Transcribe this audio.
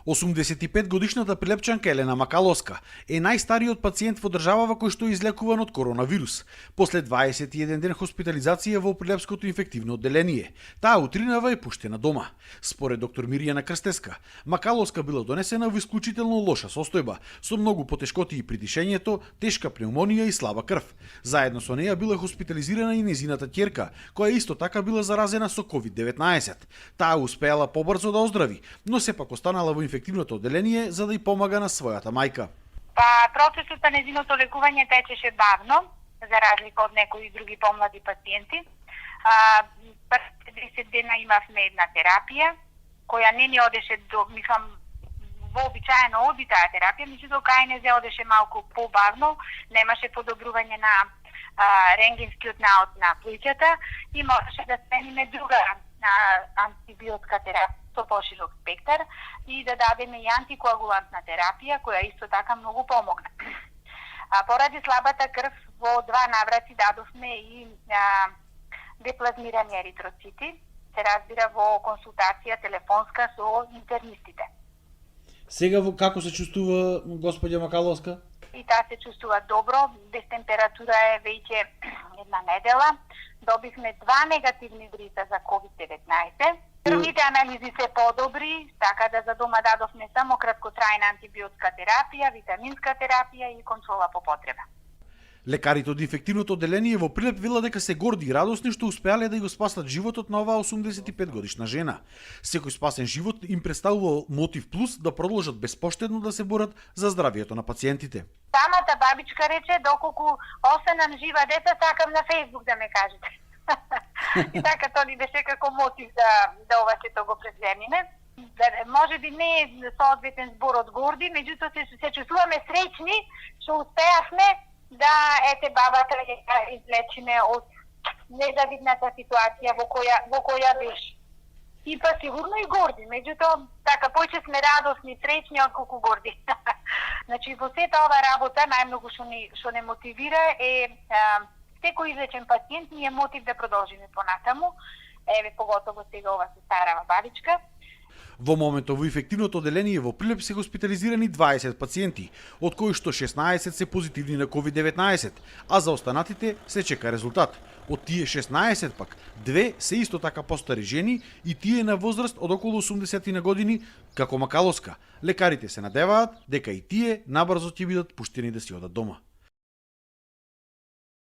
85-годишната прилепчанка Елена Макалоска е најстариот пациент во државава кој што е излекуван од коронавирус. После 21 ден хоспитализација во прилепското инфективно одделение, таа утринава е пуштена дома. Според доктор Мирјана Крстеска, Макалоска била донесена во исклучително лоша состојба, со многу потешкотии при дишењето, тешка пневмонија и слаба крв. Заедно со неја била хоспитализирана и незината ќерка, која исто така била заразена со COVID-19. Таа успеала побрзо да оздрави, но сепак останала во инфективното одделение за да ја помага на својата мајка. Процесот на незиното лекување течеше бавно, за разлика од некои други помлади пациенти. Првите 10 дена имавме една терапија, која не ни одеше вообичаено оди таа терапија, меѓутоа кај не одеше малку побавно, немаше подобрување на рентгенскиот наод на плуќата и можеше да смениме друга антибиотска терапија со поширок спектар и да дадеме и антикоагулантна терапија, која исто така многу помогна. Поради слабата крв во 2 наврати дадовме и деплазмирани еритроцити, се разбира во консултација телефонска со интернистите. Сега како се чувствува господја Макалоска? И таа се чувствува добро, без температура е веќе една недела. Добивме 2 негативни брита за COVID-19. Крвните анализи се подобри, така да за дома дадовме само краткотрајна антибиотска терапија, витаминска терапија и контрола по потреба. Лекарите од инфективното одделение во Прилеп велат дека се горди и радосни што успеале да ја го спасат животот на оваа 85-годишна жена. Секој спасен живот им представува мотив плюс да продолжат безпоштедно да се борат за здравието на пациентите. Самата бабичка рече, доколку останам жива деца, сакам на Фејсбук да ме кажете. И така тоа ни беше како мотив да ова сето го преземиме. Може би не е соодветен збор од горди, меѓутоа се чувствуваме среќни што успеавме да бабата ја излечиме од незавидната ситуација во која беше. И па сигурно и горди, меѓутоа така повеќе сме радосни, среќни отколку горди. Значи во сета ова работа најмногу што не мотивира е секој излечен пациент ни е мотив да продолжиме понатаму. Еве поготово сега ова се старава бабичка. Во моментот во инфективното одделение во Прилеп се хоспитализирани 20 пациенти, од кои што 16 се позитивни на COVID-19, а за останатите се чека резултат. Од тие 16 пак, 2 се исто така постари жени и тие на возраст од околу 80 на години, како Макалоска. Лекарите се надеваат дека и тие набрзо ќе бидат пуштени да си одат дома.